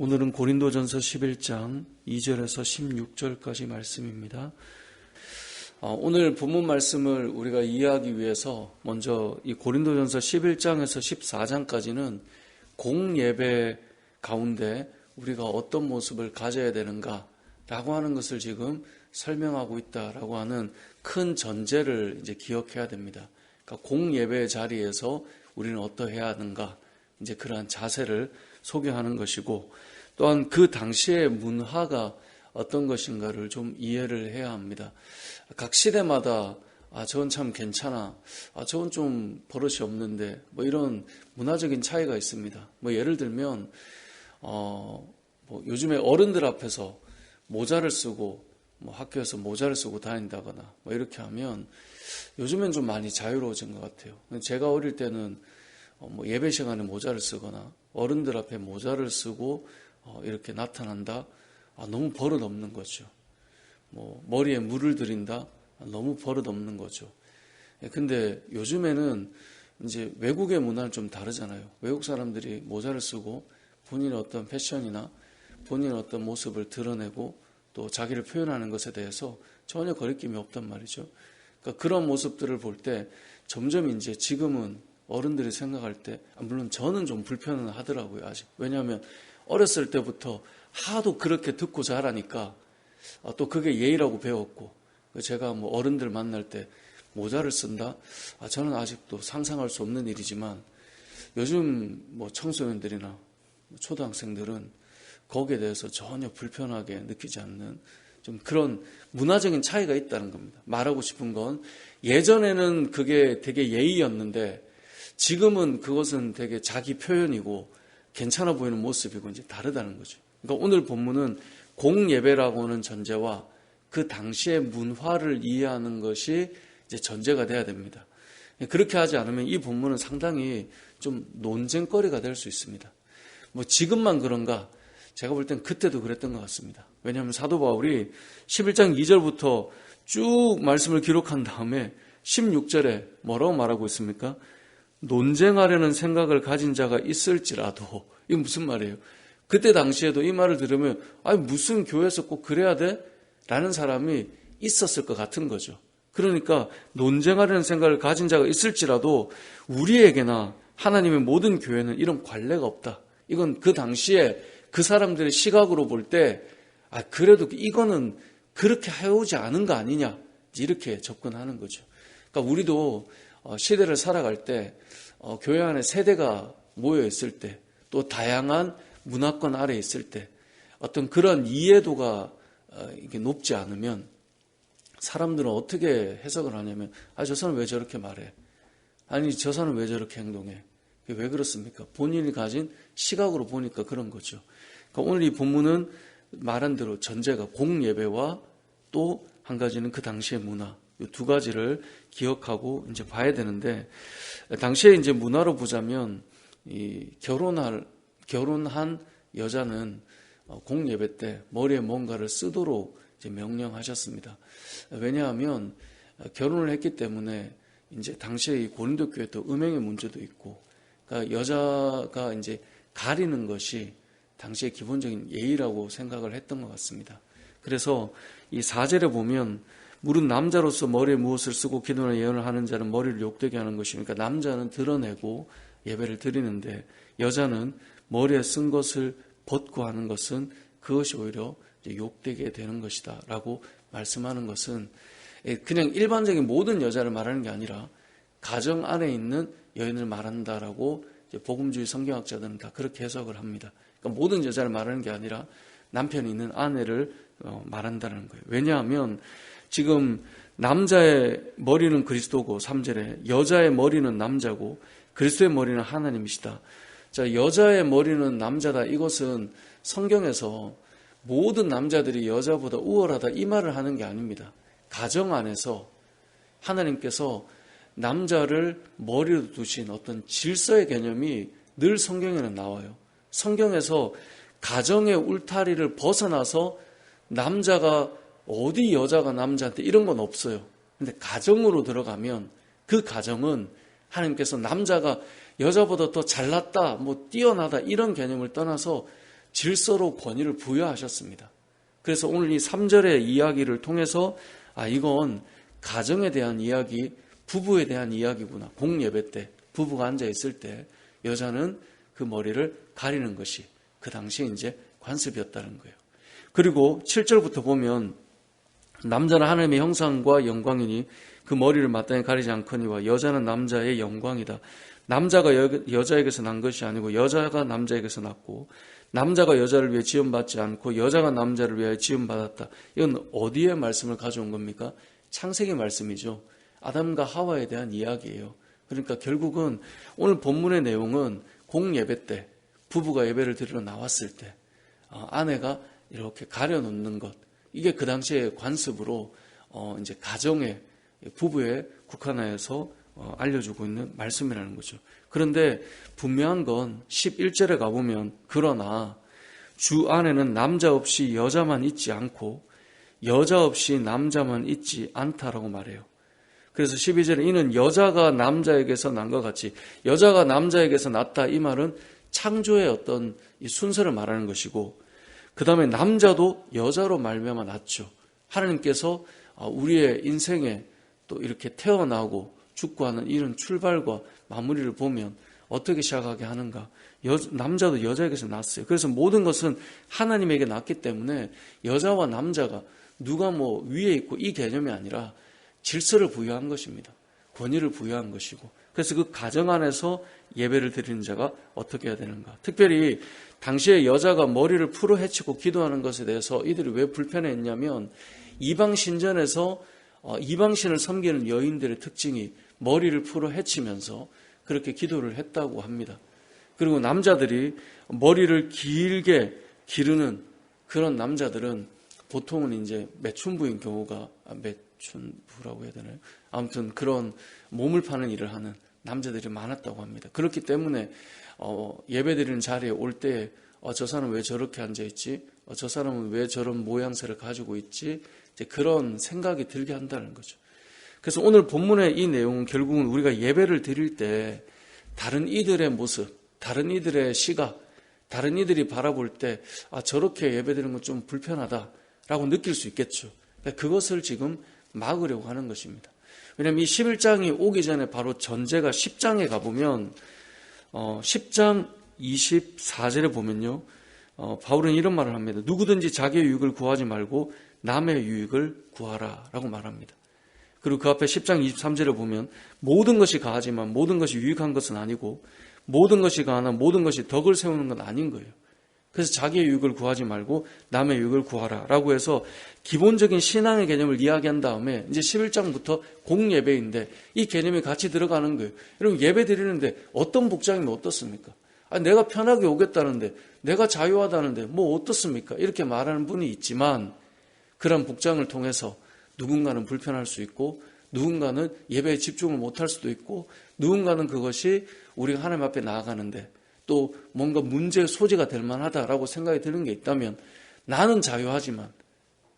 오늘은 고린도전서 11장 2절에서 16절까지 말씀입니다. 오늘 본문 말씀을 우리가 이해하기 위해서 먼저 이 고린도전서 11장에서 14장까지는 공예배 가운데 우리가 어떤 모습을 가져야 되는가라고 하는 것을 지금 설명하고 있다라고 하는 큰 전제를 이제 기억해야 됩니다. 그러니까 공예배 자리에서 우리는 어떠해야 하는가, 이제 그러한 자세를 소개하는 것이고, 또한 그 당시의 문화가 어떤 것인가를 좀 이해를 해야 합니다. 각 시대마다 저건 참 괜찮아, 저건 좀 버릇이 없는데, 뭐 이런 문화적인 차이가 있습니다. 뭐 예를 들면 뭐 요즘에 어른들 앞에서 모자를 쓰고 뭐 학교에서 모자를 쓰고 다닌다거나 뭐 이렇게 하면 요즘엔 좀 많이 자유로워진 것 같아요. 제가 어릴 때는 뭐 예배 시간에 모자를 쓰거나 어른들 앞에 모자를 쓰고 이렇게 나타난다, 너무 버릇 없는 거죠. 뭐 머리에 물을 들인다, 너무 버릇 없는 거죠. 근데 요즘에는 이제 외국의 문화는 좀 다르잖아요. 외국 사람들이 모자를 쓰고 본인의 어떤 패션이나 본인의 어떤 모습을 드러내고 또 자기를 표현하는 것에 대해서 전혀 거리낌이 없단 말이죠. 그러니까 그런 모습들을 볼 때 점점 이제 지금은 어른들이 생각할 때, 물론 저는 좀 불편은 하더라고요, 아직. 왜냐하면 어렸을 때부터 하도 그렇게 듣고 자라니까 또 그게 예의라고 배웠고, 제가 뭐 어른들 만날 때 모자를 쓴다? 저는 아직도 상상할 수 없는 일이지만 요즘 뭐 청소년들이나 초등학생들은 거기에 대해서 전혀 불편하게 느끼지 않는 좀 그런 문화적인 차이가 있다는 겁니다. 말하고 싶은 건 예전에는 그게 되게 예의였는데 지금은 그것은 되게 자기 표현이고 괜찮아 보이는 모습이고 이제 다르다는 거죠. 그러니까 오늘 본문은 공예배라고 하는 전제와 그 당시의 문화를 이해하는 것이 이제 전제가 돼야 됩니다. 그렇게 하지 않으면 이 본문은 상당히 좀 논쟁거리가 될 수 있습니다. 뭐 지금만 그런가? 제가 볼 땐 그때도 그랬던 것 같습니다. 왜냐하면 사도 바울이 11장 2절부터 쭉 말씀을 기록한 다음에 16절에 뭐라고 말하고 있습니까? 논쟁하려는 생각을 가진 자가 있을지라도, 이게 무슨 말이에요? 그때 당시에도 이 말을 들으면 무슨 교회에서 꼭 그래야 돼? 라는 사람이 있었을 것 같은 거죠. 그러니까 논쟁하려는 생각을 가진 자가 있을지라도 우리에게나 하나님의 모든 교회는 이런 관례가 없다. 이건 그 당시에 그 사람들의 시각으로 볼 때 그래도 이거는 그렇게 해오지 않은 거 아니냐, 이렇게 접근하는 거죠. 그러니까 우리도 시대를 살아갈 때 교회 안에 세대가 모여 있을 때, 또 다양한 문화권 아래 있을 때 어떤 그런 이해도가 이게 높지 않으면 사람들은 어떻게 해석을 하냐면 저 사람 왜 저렇게 말해? 아니 저 사람 왜 저렇게 행동해? 왜 그렇습니까? 본인이 가진 시각으로 보니까 그런 거죠. 그러니까 오늘 이 본문은 말한 대로 전제가 공예배와 또 한 가지는 그 당시의 문화, 이 두 가지를 기억하고 이제 봐야 되는데, 당시에 이제 문화로 보자면 이 결혼한 여자는 공예배 때 머리에 뭔가를 쓰도록 이제 명령하셨습니다. 왜냐하면 결혼을 했기 때문에 이제 당시에 이 고린도 교회 또 음행의 문제도 있고, 그러니까 여자가 이제 가리는 것이 당시의 기본적인 예의라고 생각을 했던 것 같습니다. 그래서 이 4절에 보면 무릇 남자로서 머리에 무엇을 쓰고 기도나 예언을 하는 자는 머리를 욕되게 하는 것이니까 남자는 드러내고 예배를 드리는데 여자는 머리에 쓴 것을 벗고 하는 것은 그것이 오히려 욕되게 되는 것이다 라고 말씀하는 것은 그냥 일반적인 모든 여자를 말하는 게 아니라 가정 안에 있는 여인을 말한다라고 복음주의 성경학자들은 다 그렇게 해석을 합니다. 그러니까 모든 여자를 말하는 게 아니라 남편이 있는 아내를 말한다는 거예요. 왜냐하면 지금 남자의 머리는 그리스도고 3절에 여자의 머리는 남자고 그리스도의 머리는 하나님이시다. 자, 여자의 머리는 남자다. 이것은 성경에서 모든 남자들이 여자보다 우월하다 이 말을 하는 게 아닙니다. 가정 안에서 하나님께서 남자를 머리로 두신 어떤 질서의 개념이 늘 성경에는 나와요. 성경에서 가정의 울타리를 벗어나서 남자가 어디 여자가 남자한테 이런 건 없어요. 근데 가정으로 들어가면 그 가정은 하나님께서 남자가 여자보다 더 잘났다, 뭐 뛰어나다 이런 개념을 떠나서 질서로 권위를 부여하셨습니다. 그래서 오늘 이 3절의 이야기를 통해서 이건 가정에 대한 이야기, 부부에 대한 이야기구나. 공예배 때 부부가 앉아 있을 때 여자는 그 머리를 가리는 것이 그 당시에 이제 관습이었다는 거예요. 그리고 7절부터 보면 남자는 하나님의 형상과 영광이니 그 머리를 마땅히 가리지 않거니와 여자는 남자의 영광이다. 남자가 여자에게서 난 것이 아니고 여자가 남자에게서 났고 남자가 여자를 위해 지음받지 않고 여자가 남자를 위해 지음받았다. 이건 어디에 말씀을 가져온 겁니까? 창세기 말씀이죠. 아담과 하와에 대한 이야기예요. 그러니까 결국은 오늘 본문의 내용은 공예배 때 부부가 예배를 드리러 나왔을 때 아내가 이렇게 가려놓는 것, 이게 그 당시의 관습으로 이제 가정의 부부에 국한하여서 알려주고 있는 말씀이라는 거죠. 그런데 분명한 건 11절에 가보면 그러나 주 안에는 남자 없이 여자만 있지 않고 여자 없이 남자만 있지 않다라고 말해요. 그래서 12절에 이는 여자가 남자에게서 난 것 같이 여자가 남자에게서 났다, 이 말은 창조의 어떤 이 순서를 말하는 것이고 그 다음에 남자도 여자로 말미암아 났죠. 하나님께서 우리의 인생에 또 이렇게 태어나고 죽고 하는 이런 출발과 마무리를 보면 어떻게 시작하게 하는가. 남자도 여자에게서 났어요. 그래서 모든 것은 하나님에게 났기 때문에 여자와 남자가 누가 위에 있고 이 개념이 아니라 질서를 부여한 것입니다. 권위를 부여한 것이고, 그래서 그 가정 안에서 예배를 드리는 자가 어떻게 해야 되는가. 특별히 당시에 여자가 머리를 풀어 헤치고 기도하는 것에 대해서 이들이 왜 불편해했냐면 이방 신전에서 이방신을 섬기는 여인들의 특징이 머리를 풀어 헤치면서 그렇게 기도를 했다고 합니다. 그리고 남자들이 머리를 길게 기르는 그런 남자들은 보통은 이제 매춘부인 경우가, 매춘부라고 해야 되나요? 아무튼 그런 몸을 파는 일을 하는 남자들이 많았다고 합니다. 그렇기 때문에 예배 드리는 자리에 올 때 저 사람은 왜 저렇게 앉아있지? 저 사람은 왜 저런 모양새를 가지고 있지? 이제 그런 생각이 들게 한다는 거죠. 그래서 오늘 본문의 이 내용은 결국은 우리가 예배를 드릴 때 다른 이들의 모습, 다른 이들의 시각, 다른 이들이 바라볼 때 저렇게 예배 드리는 건 좀 불편하다라고 느낄 수 있겠죠. 그것을 지금 막으려고 하는 것입니다. 왜냐하면 이 11장이 오기 전에 바로 전제가 10장에 가보면 10장 24절에 보면요, 바울은 이런 말을 합니다. 누구든지 자기의 유익을 구하지 말고 남의 유익을 구하라 라고 말합니다. 그리고 그 앞에 10장 23절에 보면 모든 것이 가하지만 모든 것이 유익한 것은 아니고 모든 것이 가하나 모든 것이 덕을 세우는 건 아닌 거예요. 그래서 자기의 유익을 구하지 말고 남의 유익을 구하라 라고 해서 기본적인 신앙의 개념을 이야기한 다음에 이제 11장부터 공예배인데 이 개념이 같이 들어가는 거예요. 여러분, 예배 드리는데 어떤 복장이면 어떻습니까? 내가 편하게 오겠다는데, 내가 자유하다는데 뭐 어떻습니까? 이렇게 말하는 분이 있지만 그런 복장을 통해서 누군가는 불편할 수 있고 누군가는 예배에 집중을 못할 수도 있고 누군가는 그것이 우리가 하나님 앞에 나아가는데 또 뭔가 문제의 소지가 될 만하다라고 생각이 드는 게 있다면 나는 자유하지만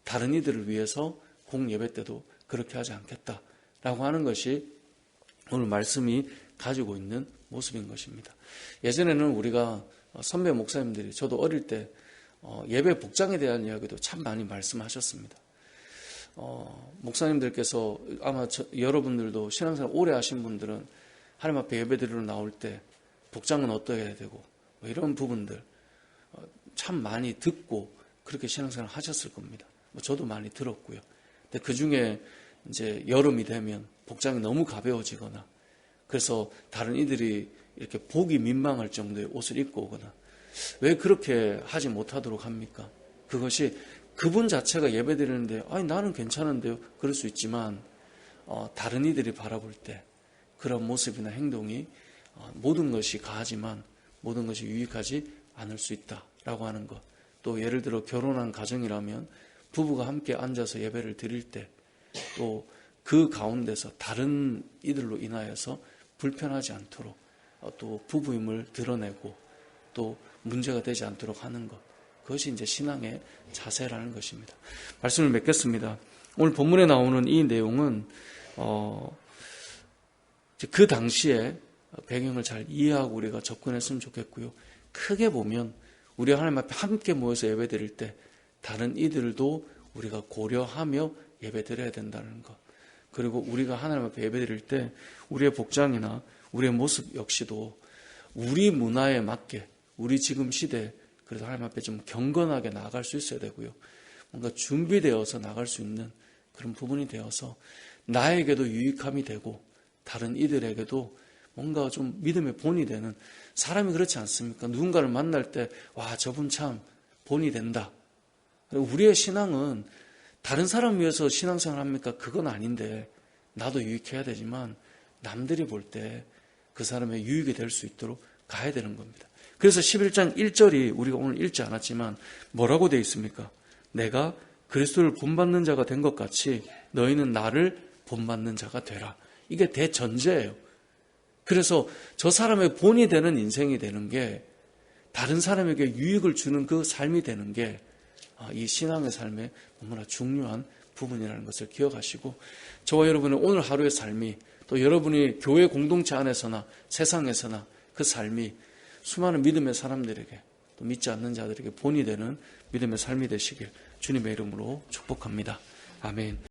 다른 이들을 위해서 공예배 때도 그렇게 하지 않겠다라고 하는 것이 오늘 말씀이 가지고 있는 모습인 것입니다. 예전에는 우리가 선배 목사님들이, 저도 어릴 때 예배 복장에 대한 이야기도 참 많이 말씀하셨습니다. 목사님들께서 아마 여러분들도 신앙생활 오래 하신 분들은 하나님 앞에 예배드리러 나올 때 복장은 어떻게 해야 되고 이런 부분들 참 많이 듣고 그렇게 신앙생활 하셨을 겁니다. 저도 많이 들었고요. 근데 그 중에 이제 여름이 되면 복장이 너무 가벼워지거나 그래서 다른 이들이 이렇게 보기 민망할 정도의 옷을 입고 오거나 왜 그렇게 하지 못하도록 합니까? 그것이 그분 자체가 예배 드리는데 나는 괜찮은데요, 그럴 수 있지만 다른 이들이 바라볼 때 그런 모습이나 행동이 모든 것이 가하지만 모든 것이 유익하지 않을 수 있다라고 하는 것. 또 예를 들어 결혼한 가정이라면 부부가 함께 앉아서 예배를 드릴 때 또 그 가운데서 다른 이들로 인하여서 불편하지 않도록 또 부부임을 드러내고 또 문제가 되지 않도록 하는 것, 그것이 이제 신앙의 자세라는 것입니다. 말씀을 맺겠습니다. 오늘 본문에 나오는 이 내용은 그 당시에 배경을 잘 이해하고 우리가 접근했으면 좋겠고요. 크게 보면 우리 하나님 앞에 함께 모여서 예배 드릴 때 다른 이들도 우리가 고려하며 예배 드려야 된다는 것. 그리고 우리가 하나님 앞에 예배 드릴 때 우리의 복장이나 우리의 모습 역시도 우리 문화에 맞게 우리 지금 시대에 그래서 하나님 앞에 좀 경건하게 나아갈 수 있어야 되고요. 뭔가 준비되어서 나갈 수 있는 그런 부분이 되어서 나에게도 유익함이 되고 다른 이들에게도 뭔가 좀 믿음의 본이 되는 사람이 그렇지 않습니까? 누군가를 만날 때 와, 저분 참 본이 된다. 우리의 신앙은 다른 사람 위해서 신앙생활 합니까? 그건 아닌데 나도 유익해야 되지만 남들이 볼 때 그 사람의 유익이 될 수 있도록 가야 되는 겁니다. 그래서 11장 1절이 우리가 오늘 읽지 않았지만 뭐라고 되어 있습니까? 내가 그리스도를 본받는 자가 된 것 같이 너희는 나를 본받는 자가 되라. 이게 대전제예요. 그래서 저 사람의 본이 되는 인생이 되는 게 다른 사람에게 유익을 주는 그 삶이 되는 게 이 신앙의 삶의 너무나 중요한 부분이라는 것을 기억하시고 저와 여러분의 오늘 하루의 삶이 또 여러분이 교회 공동체 안에서나 세상에서나 그 삶이 수많은 믿음의 사람들에게 또 믿지 않는 자들에게 본이 되는 믿음의 삶이 되시길 주님의 이름으로 축복합니다. 아멘.